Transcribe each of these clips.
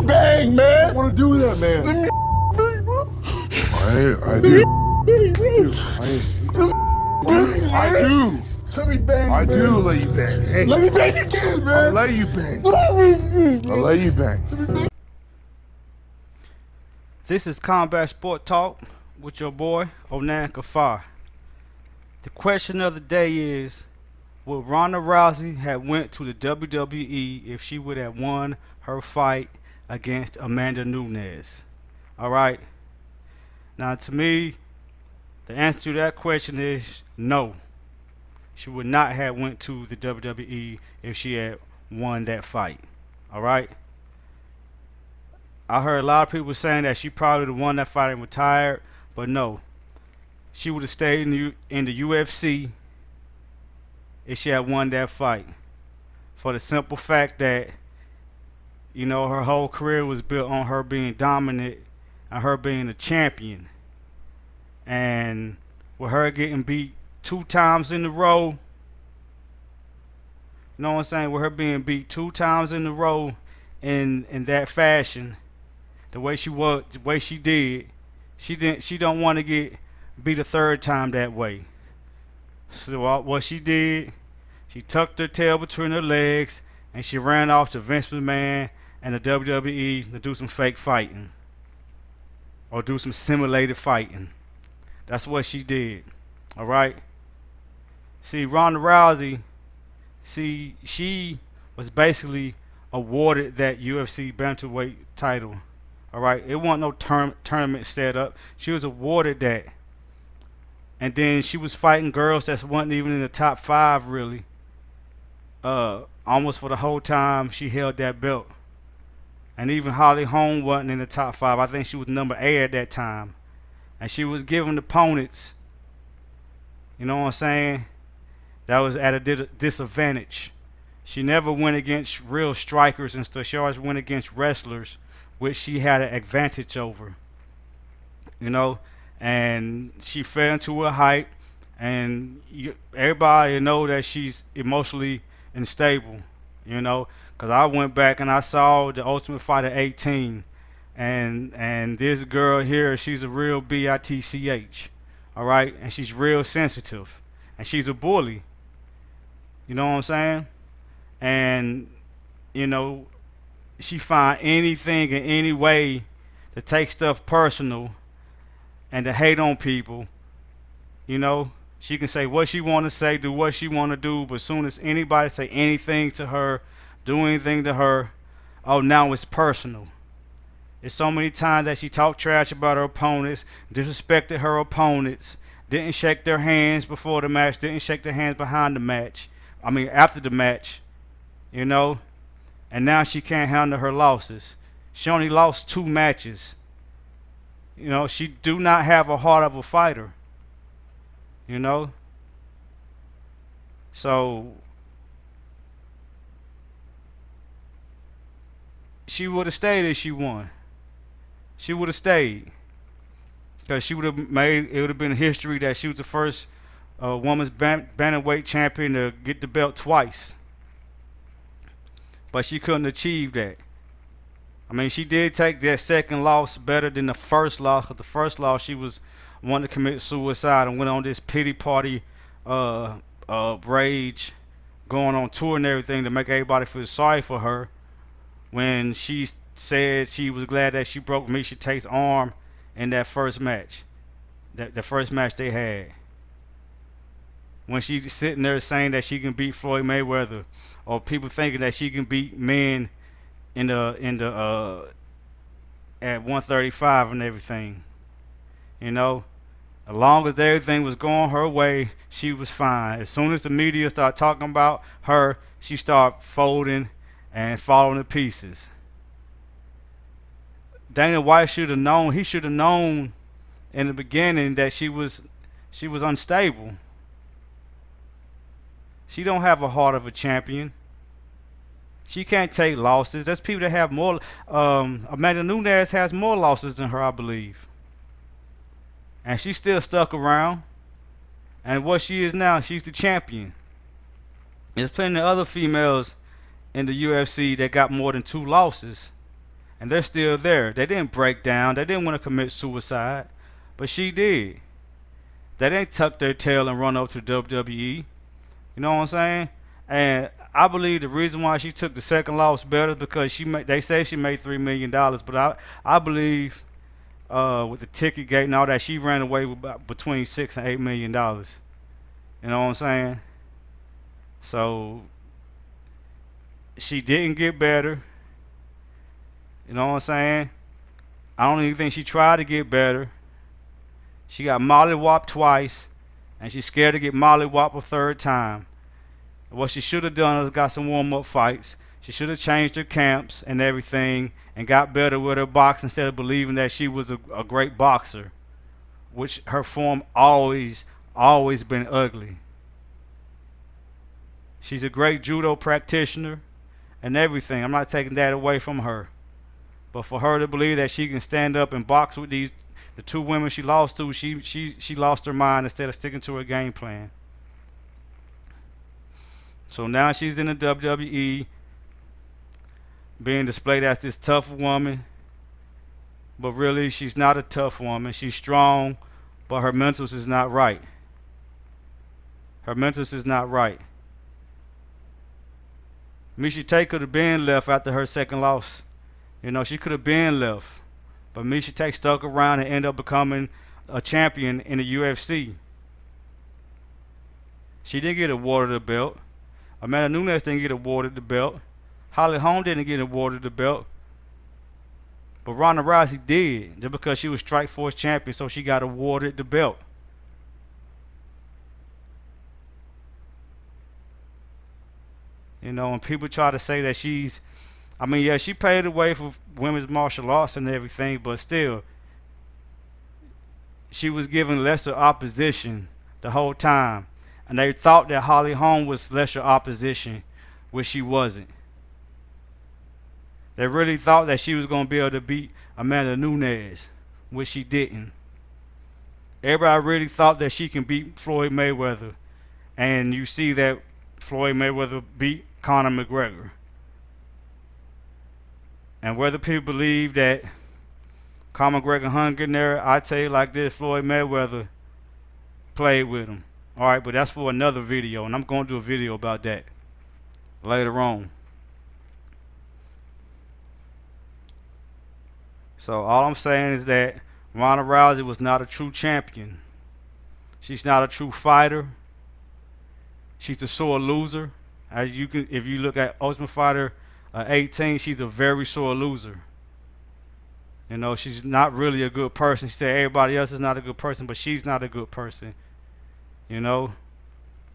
bang, man. I want to do that, man. Let me bang, bro. I do. I do. Let me bang, I man. do let you bang. Hey, Let me bang again, man. I'll let you bang. I'll let you bang. This is Combat Sport Talk with your boy, Onan Kafar. The question of the day is, would Ronda Rousey have went to the WWE if she would have won her fight against Amanda Nunes? Alright? Now to me, the answer to that question is no. She would not have went to the WWE if she had won that fight. Alright? I heard a lot of people saying that she probably would have won that fight and retired, but no. She would have stayed in the UFC if she had won that fight. For the simple fact that, you know, her whole career was built on her being dominant and her being a champion. And with her getting beat 2 times in a row, you know what I'm saying? With her being beat 2 times in a row in that fashion, the way she was, the way she did, she don't want to get beat a 3rd time that way. So what she did, she tucked her tail between her legs and she ran off to Vince McMahon and the WWE to do some fake fighting or do some simulated fighting. That's what she did. All right. See, Ronda Rousey, she was basically awarded that UFC bantamweight title. All right. It wasn't no tournament set up. She was awarded that. And then she was fighting girls that wasn't even in the top 5 really. Almost for the whole time she held that belt. And even Holly Holm wasn't in the top 5. I think she was number 8 at that time. And she was giving opponents, you know what I'm saying, that was at a disadvantage. She never went against real strikers and stuff. She always went against wrestlers, which she had an advantage over. You know, and she fell into her hype, and everybody know that she's emotionally unstable, you know, because I went back and I saw the Ultimate Fighter 18, and this girl here, she's a real bitch, all right, and she's real sensitive, and she's a bully, you know what I'm saying, and you know, she find anything in any way to take stuff personal and to hate on people. You know, she can say what she want to say, do what she want to do, but as soon as anybody say anything to her, do anything to her, oh, now it's personal. It's so many times that she talked trash about her opponents, disrespected her opponents, didn't shake their hands before the match, didn't shake their hands behind the match. I mean, after the match, you know, and now she can't handle her losses. She only lost 2 matches. You know, she do not have a heart of a fighter. You know? So she would have stayed if she won. She would have stayed. Because she would have made, it would have been history that she was the first woman's bantamweight champion to get the belt twice. But she couldn't achieve that. I mean, she did take that 2nd loss better than the 1st loss. Because the 1st loss, she was wanting to commit suicide and went on this pity party rage, going on tour and everything to make everybody feel sorry for her. When she said she was glad that she broke Miesha Tate's arm in that first match, the first match they had. When she's sitting there saying that she can beat Floyd Mayweather, or people thinking that she can beat men in the at 135 and everything, you know, as long as everything was going her way, she was fine. As soon as the media started talking about her, she started folding and falling to pieces. Dana White should have known. He should have known in the beginning that she was unstable. She don't have a heart of a champion. She can't take losses. There's people that have more. Amanda Nunes has more losses than her, I believe. And she's still stuck around. And what she is now, she's the champion. There's plenty of other females in the UFC that got more than 2 losses. and they're still there. They didn't break down. They didn't want to commit suicide, but she did. They didn't tuck their tail and run up to WWE. You know what I'm saying? And I believe the reason why she took the second loss better is because they say she made $3 million, but I believe with the ticket gate and all that, she ran away with about between $6 and $8 million. You know what I'm saying? So she didn't get better. You know what I'm saying? I don't even think she tried to get better. She got mollywopped twice, and she's scared to get mollywopped a third time. What she should have done is got some warm-up fights. She should have changed her camps and everything and got better with her boxing instead of believing that she was a great boxer, which her form always been ugly. She's a great judo practitioner and everything. I'm not taking that away from her. But for her to believe that she can stand up and box with the two women she lost to, she lost her mind instead of sticking to her game plan. So now she's in the WWE, being displayed as this tough woman. But really, she's not a tough woman. She's strong, but her mentals is not right. Her mentals is not right. Miesha Tate could have been left after her second loss. You know, she could have been left. But Miesha Tate stuck around and ended up becoming a champion in the UFC. She didn't get awarded the belt. Amanda Nunes didn't get awarded the belt. Holly Holm didn't get awarded the belt. But Ronda Rousey did, just because she was Strikeforce champion, so she got awarded the belt. You know, and people try to say that she paid the way for women's martial arts and everything, but still, she was given lesser opposition the whole time. And they thought that Holly Holm was lesser opposition, which she wasn't. They really thought that she was going to be able to beat Amanda Nunes, which she didn't. Everybody really thought that she can beat Floyd Mayweather. And you see that Floyd Mayweather beat Conor McGregor. And whether people believe that Conor McGregor hung in there, I tell you like this, Floyd Mayweather played with him. Alright, but that's for another video, and I'm going to do a video about that later on. So all I'm saying is that Ronda Rousey was not a true champion. She's not a true fighter. She's a sore loser. As you can, if you look at Ultimate Fighter 18, she's a very sore loser. You know, she's not really a good person. She said everybody else is not a good person, but she's not a good person. You know,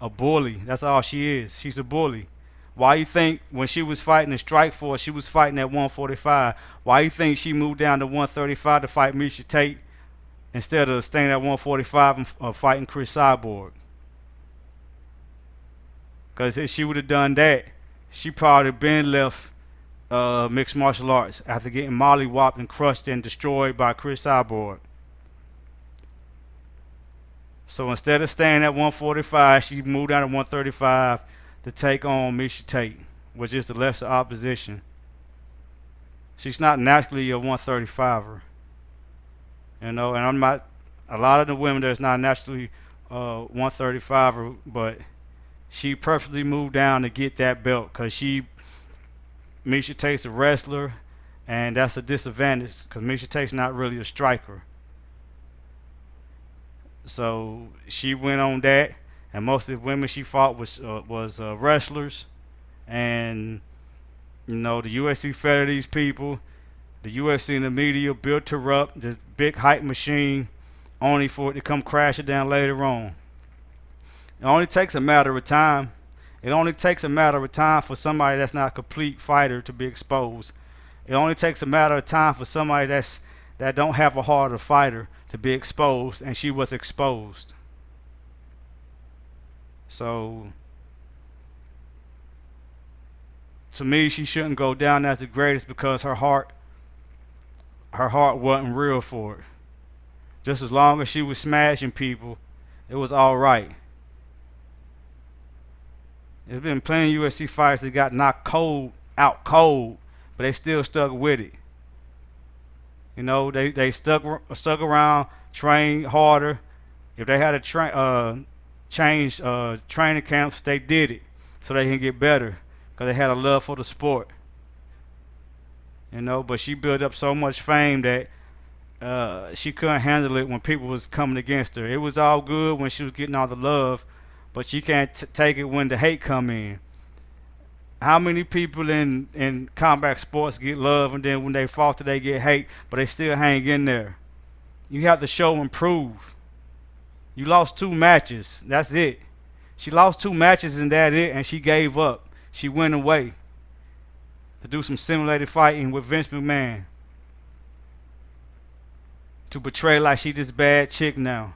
a bully. That's all she is. She's a bully. Why you think when she was fighting in Strikeforce, she was fighting at 145? Why you think she moved down to 135 to fight Miesha Tate instead of staying at 145 and fighting Chris Cyborg? Because if she would have done that, she probably been left mixed martial arts after getting mollywopped and crushed and destroyed by Chris Cyborg. So instead of staying at 145, she moved down to 135 to take on Miesha Tate, which is the lesser opposition. She's not naturally a 135er. You know, and I'm not, a lot of the women that's not naturally 135er, but she perfectly moved down to get that belt because Miesha Tate's a wrestler, and that's a disadvantage because Miesha Tate's not really a striker. So she went on that, and most of the women she fought was wrestlers, and you know the UFC fed these people. The UFC and the media built her up, this big hype machine, only for it to come crashing down later on. It only takes a matter of time. It only takes a matter of time for somebody that's not a complete fighter to be exposed. It only takes a matter of time for somebody that don't have a heart of fighter to be exposed, and she was exposed. So to me, she shouldn't go down as the greatest because her heart wasn't real for it. Just as long as she was smashing people, it was all right. There's been plenty of UFC fighters that got knocked out cold, but they still stuck with it. You know, they stuck around, trained harder. If they had to change training camps, they did it so they can get better because they had a love for the sport. You know, but she built up so much fame that she couldn't handle it when people was coming against her. It was all good when she was getting all the love, but she can't take it when the hate come in. How many people in combat sports get love and then when they falter they get hate, but they still hang in there? You have to show and prove. You lost 2 matches. That's it. She lost 2 matches and that's it, and she gave up. She went away to do some simulated fighting with Vince McMahon. To portray like she this bad chick now.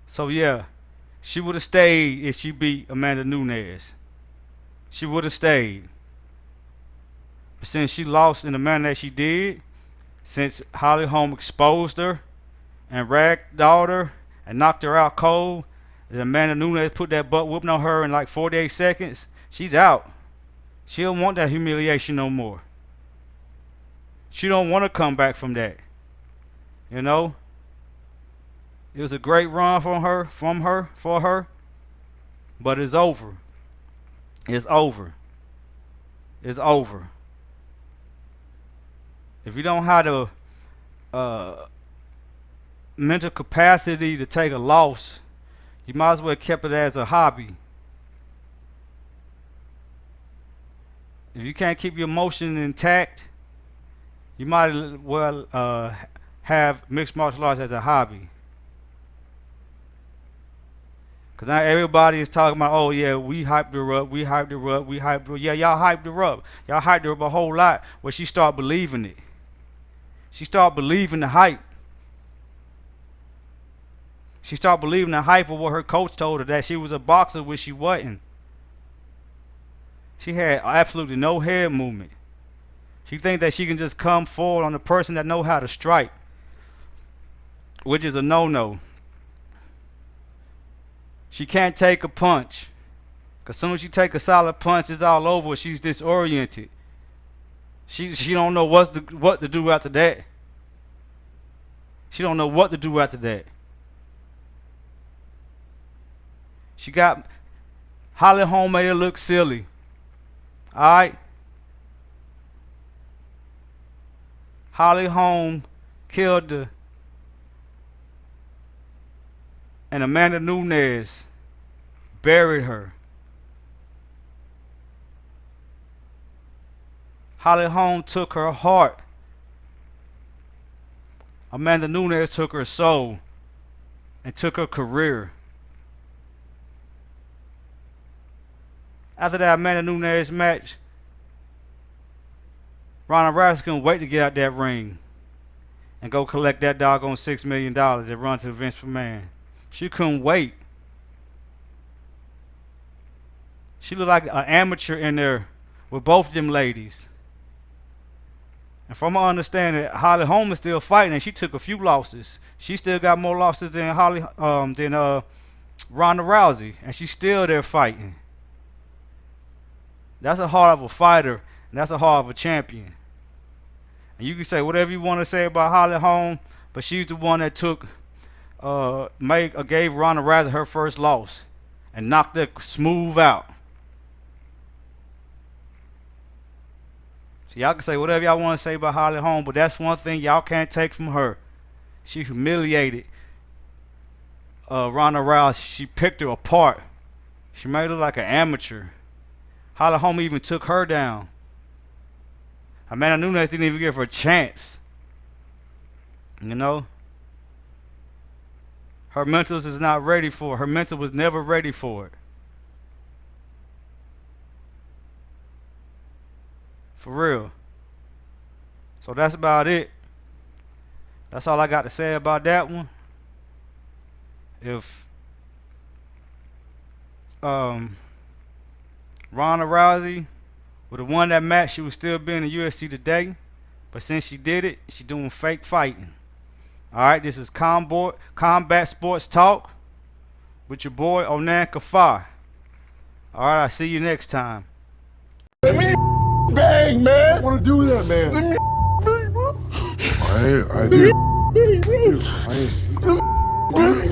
So yeah, she would have stayed if she beat Amanda Nunes. She would have stayed. But since she lost in the manner that she did, since Holly Holm exposed her and ragdolled her and knocked her out cold, and Amanda Nunes put that butt whooping on her in like 48 seconds, she's out. She don't want that humiliation no more. She don't want to come back from that. You know? It was a great run for her, but it's over. It's over. It's over. If you don't have the mental capacity to take a loss, you might as well have kept it as a hobby. If you can't keep your emotions intact, you might as well have mixed martial arts as a hobby. Because now everybody is talking about, oh yeah, we hyped her up, we hyped her up, we hyped her up. Yeah, y'all hyped her up. Y'all hyped her up a whole lot where she started believing it. She started believing the hype. She started believing the hype of what her coach told her, that she was a boxer, which she wasn't. She had absolutely no head movement. She thinks that she can just come forward on the person that know how to strike, which is a no-no. She can't take a punch, because as soon as she take a solid punch, it's all over. She's disoriented. She don't know what to do after that. She don't know what to do after that. She got Holly Holm made her look silly. Alright? Holly Holm killed her. And Amanda Nunes buried her. Holly Holm took her heart. Amanda Nunes took her soul and took her career. After that Amanda Nunes match, Ronda Rousey couldn't wait to get out that ring and go collect that doggone $6 million that run to Vince McMahon. She couldn't wait. She looked like an amateur in there with both of them ladies. And from my understanding, Holly Holm is still fighting, and she took a few losses. She still got more losses than Ronda Rousey, and she's still there fighting. That's a heart of a fighter, and that's a heart of a champion. And you can say whatever you want to say about Holly Holm, but she's the one that took, gave Ronda Rousey her first loss and knocked her smooth out. So y'all can say whatever y'all want to say about Holly Holm, but that's one thing y'all can't take from her. She humiliated Ronda Rousey. She picked her apart. She made her like an amateur. Holly Holm even took her down. Amanda Nunes didn't even give her a chance. You know? Her mentals is not ready for it. Her mental was never ready for it. For real. So that's about it. That's all I got to say about that one. If Ronda Rousey would have won that match, she would still be in the UFC today. But since she did it, she doing fake fighting. Alright, this is Combat Sports Talk with your boy Onan Kafar. Alright, I'll see you next time. Let me bang, man. I want to do that, man. Let me I do.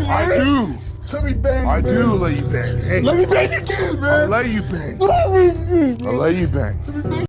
I do. Let me bang, I man. do let you bang. Hey, Let me bang again, I'll man. let you bang. I'll let you bang.